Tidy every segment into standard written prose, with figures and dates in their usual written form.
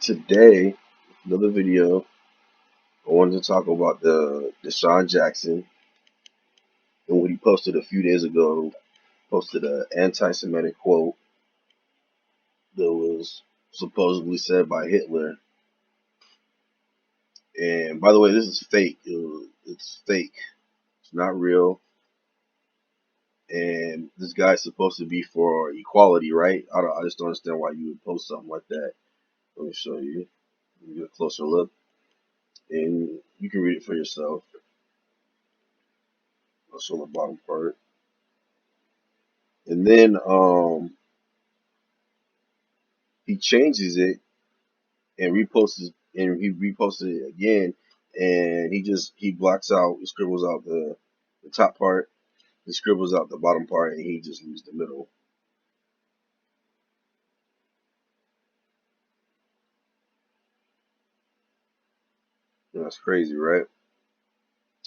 Today, another video. I wanted to talk about the DeSean Jackson and what he posted a few days ago. Posted an anti-Semitic quote that was supposedly said by Hitler. And by the way, this is fake. It's fake. It's not real. And this guy's supposed to be for equality, right? I just don't understand why you would post something like that. Let me show you. Let me get a closer look, and you can read it for yourself. I'll show the bottom part. And then he changes it and he reposted it again, and he blocks out, he scribbles out the top part, he scribbles out the bottom part, and he just leaves the middle. That's crazy, right?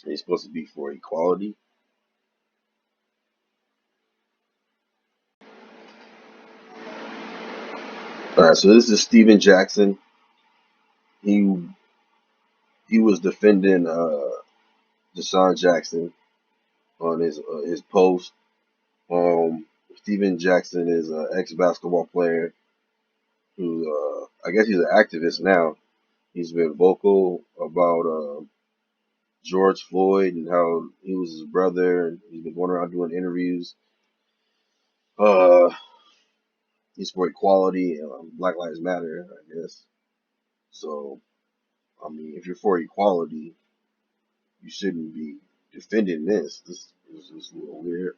And he's supposed to be for equality. All right, so this is Steven Jackson. He was defending DeSean Jackson on his post. Steven Jackson is an ex-basketball player who I guess he's an activist now. He's been vocal about George Floyd and how he was his brother, and he's been going around doing interviews. Uh, he's for equality and Black Lives Matter, I guess. So, I mean, if you're for equality, you shouldn't be defending this. This is a little weird.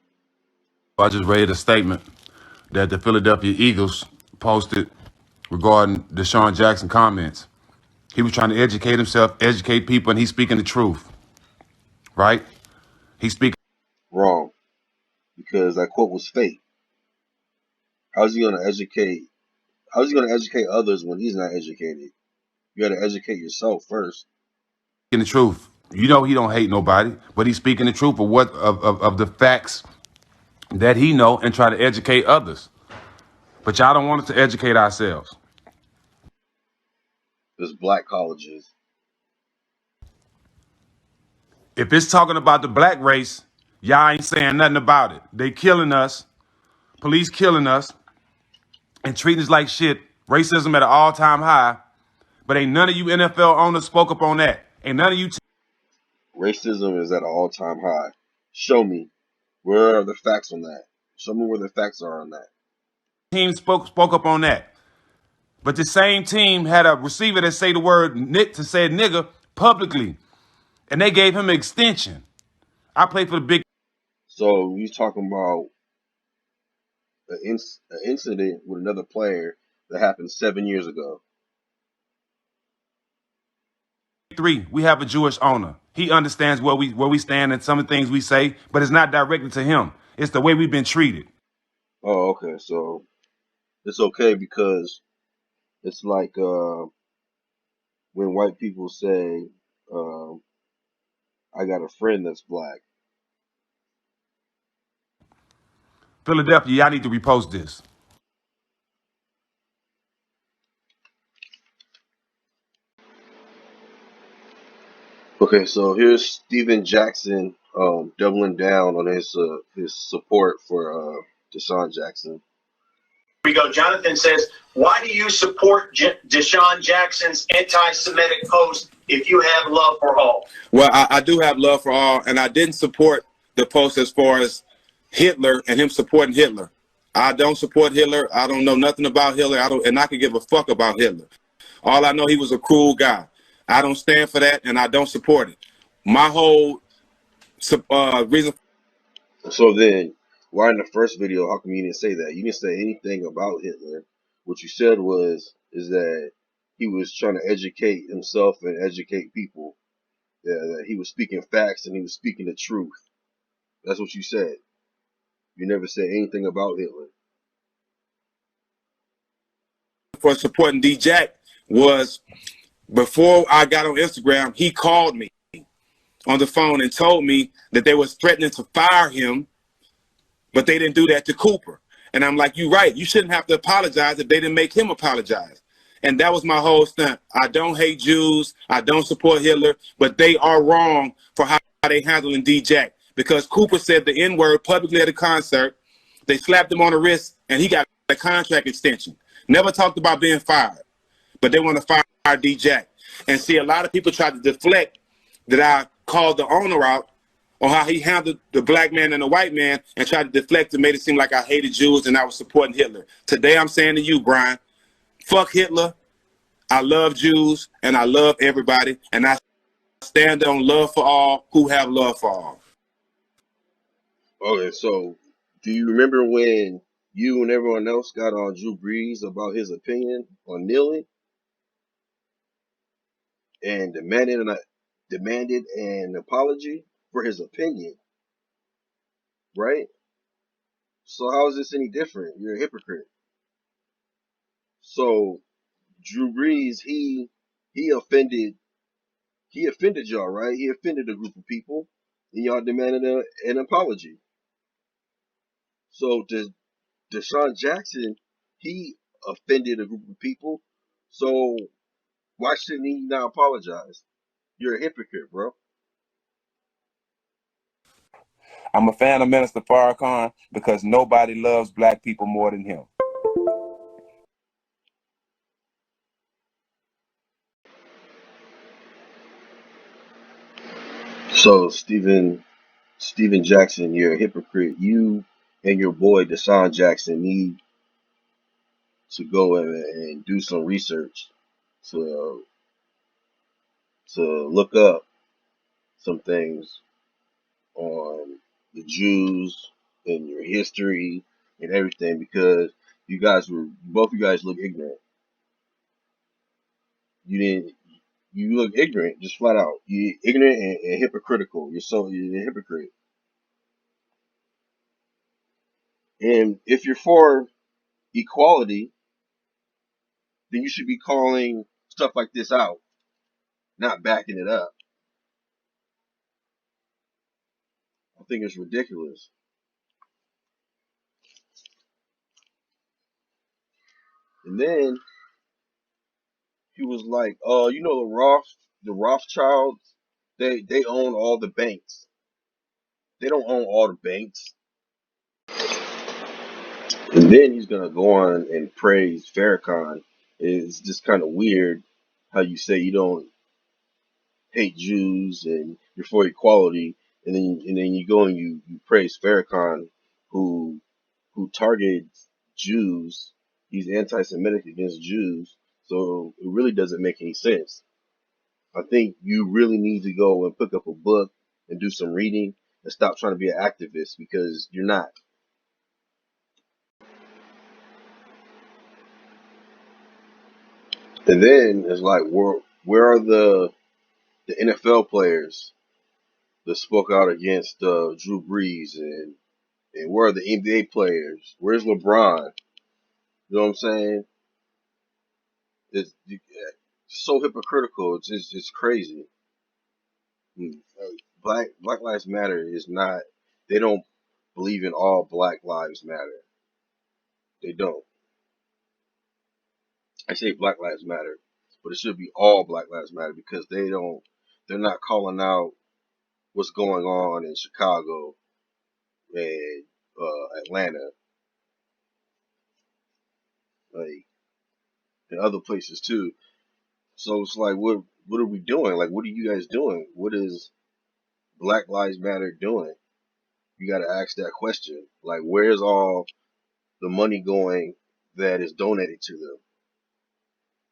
I just read a statement that the Philadelphia Eagles posted regarding DeSean Jackson comments. He was trying to educate himself, educate people, and he's speaking the truth, right? He's speaking. Wrong, because that quote was fake. How's he gonna educate? How's he gonna educate others when he's not educated? You got to educate yourself first. The truth. You know he don't hate nobody, but he's speaking the truth of the facts that he know and try to educate others. But y'all don't want us to educate ourselves. There's black colleges. If it's talking about the black race, y'all ain't saying nothing about it. They killing us, police killing us, and treating us like shit. Racism at an all-time high. But ain't none of you NFL owners spoke up on that. Ain't none of you Racism is at an all-time high. Show me. Where are the facts on that? Show me where the facts are on that. teams spoke up on that. But the same team had a receiver that say the word nigger publicly. And they gave him an extension. I played for the big. So he's talking about an incident with another player that happened 7 years ago. Three, we have a Jewish owner. He understands where we stand and some of the things we say, but it's not directed to him. It's the way we've been treated. Oh, okay. So it's okay because it's like when white people say, I got a friend that's black. Philadelphia, y'all need to repost this. Okay, so here's Steven Jackson doubling down on his support for DeSean Jackson. Here we go. Jonathan says, why do you support DeSean Jackson's anti-Semitic post if you have love for all? Well, I do have love for all, and I didn't support the post as far as Hitler and him supporting Hitler. I don't support Hitler. I don't know nothing about Hitler. And I could give a fuck about Hitler. All I know, he was a cruel guy. I don't stand for that, and I don't support it. My whole reason. So then, why in the first video, how come you didn't say that? You didn't say anything about Hitler. What you said is that he was trying to educate himself and educate people. Yeah, that he was speaking facts and he was speaking the truth. That's what you said. You never said anything about Hitler. For supporting D-Jack was, before I got on Instagram, he called me on the phone and told me that they was threatening to fire him, but they didn't do that to Cooper. And I'm like, you're right. You shouldn't have to apologize if they didn't make him apologize. And that was my whole stunt. I don't hate Jews. I don't support Hitler, but they are wrong for how they handling D-Jack. Because Cooper said the N-word publicly at a concert. They slapped him on the wrist, and he got a contract extension. Never talked about being fired, but they want to fire D-Jack. And see, a lot of people try to deflect that I called the owner out on how he handled the black man and the white man and tried to deflect and made it seem like I hated Jews and I was supporting Hitler. Today I'm saying to you, Brian, fuck Hitler. I love Jews and I love everybody. And I stand on love for all who have love for all. Okay, so do you remember when you and everyone else got on Drew Brees about his opinion on kneeling and demanded an apology for his opinion, right? So how is this any different? You're a hypocrite. So Drew Brees, he offended y'all, right? He offended a group of people, and y'all demanded an apology. So DeSean Jackson, he offended a group of people. So why shouldn't he not apologize? You're a hypocrite, bro. I'm a fan of Minister Farrakhan because nobody loves black people more than him. So Stephen Jackson, you're a hypocrite. You and your boy DeSean Jackson need to go and do some research to look up some things on the Jews and your history and everything because both you guys look ignorant. You didn't you look ignorant, just flat out. You ignorant and hypocritical. You're a hypocrite. And if you're for equality, then you should be calling stuff like this out, not backing it up. I think it's ridiculous. And then he was like, you know the Rothschilds, they own all the banks. They don't own all the banks. And then he's gonna go on and praise Farrakhan. It's just kind of weird how you say you don't hate Jews and you're for equality, and then you go and you praise Farrakhan, who targets Jews. He's anti-Semitic against Jews, so it really doesn't make any sense. I think you really need to go and pick up a book and do some reading and stop trying to be an activist because you're not. And then it's like, where are the NFL players that spoke out against Drew Brees and where are the NBA players? Where's LeBron? You know what I'm saying? It's so hypocritical. It's crazy. Black Lives Matter is not. They don't believe in all Black Lives Matter. They don't. I say Black Lives Matter, but it should be all Black Lives Matter because they don't. They're not calling out what's going on in Chicago and Atlanta, like and other places too. So it's like, what are we doing? Like, what are you guys doing? What is Black Lives Matter doing? You got to ask that question. Like, where's all the money going that is donated to them?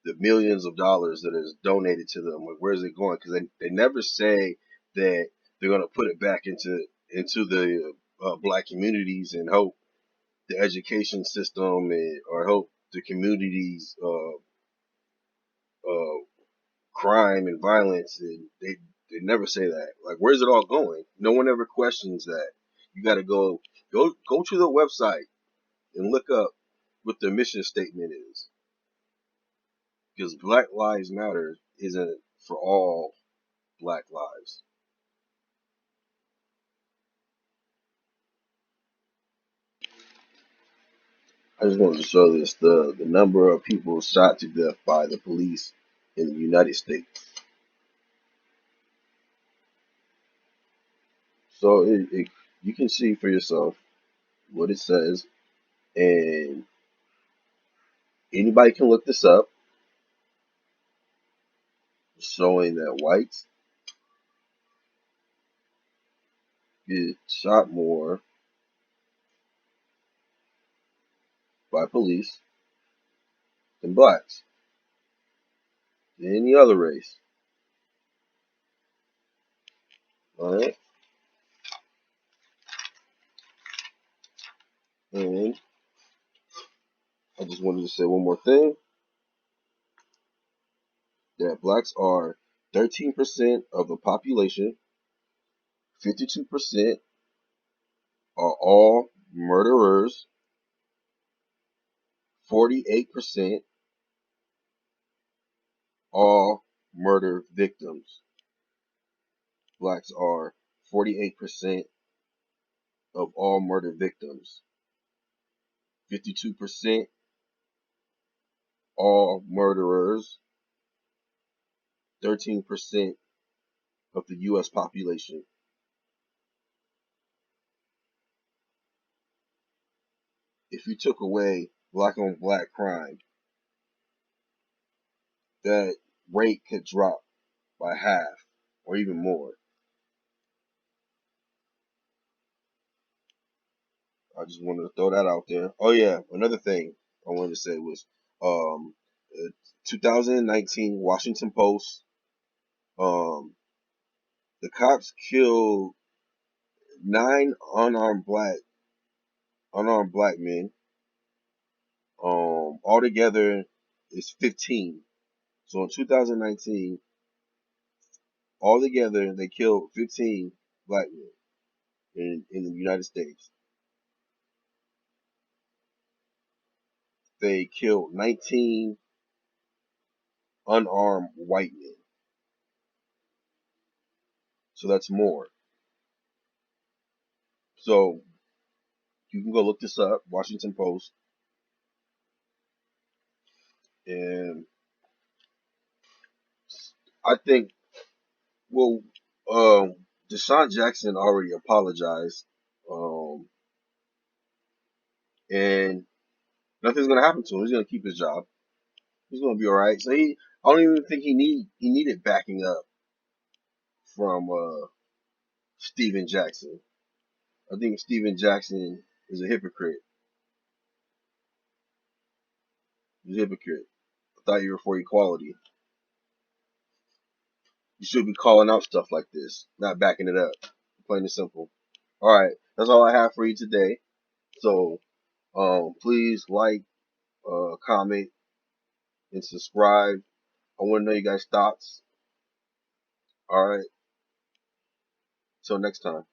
The millions of dollars that is donated to them. Like, where's it going? Because they never say that they're going to put it back into the black communities and hope the education system or help the communities uh, crime and violence. And they never say that. Like, where's it all going? No one ever questions that. You got to go to the website and look up what their mission statement is, because Black Lives Matter isn't for all Black lives. I just wanted to show this the number of people shot to death by the police in the United States. So you can see for yourself what it says, and anybody can look this up, showing that whites get shot more by police than blacks, than any other race. All right, and I just wanted to say one more thing, that blacks are 13% of the population, 52% are all murderers, 48% all murder victims. Blacks are 48% of all murder victims, 52% all murderers, 13% of the U.S. population. If you took away black on black crime, that rate could drop by half or even more. I just wanted to throw that out there. Oh yeah, another thing I wanted to say was, um, 2019 Washington Post. Um, the cops killed 9 unarmed black men. Altogether is 15. So in 2019, altogether they killed 15 black men in the United States. They killed 19 unarmed white men. So that's more. So you can go look this up, Washington Post, and I think, well, DeSean Jackson already apologized, um, and nothing's gonna happen to him. He's gonna keep his job. He's gonna be all right. So I don't even think he needed backing up from Steven Jackson. I think Steven Jackson is a hypocrite. He's a hypocrite. I thought you were for equality. You should be calling out stuff like this, not backing it up. Plain and simple. All right, that's all I have for you today. So, please like, comment, and subscribe. I want to know you guys' thoughts. All right, till next time.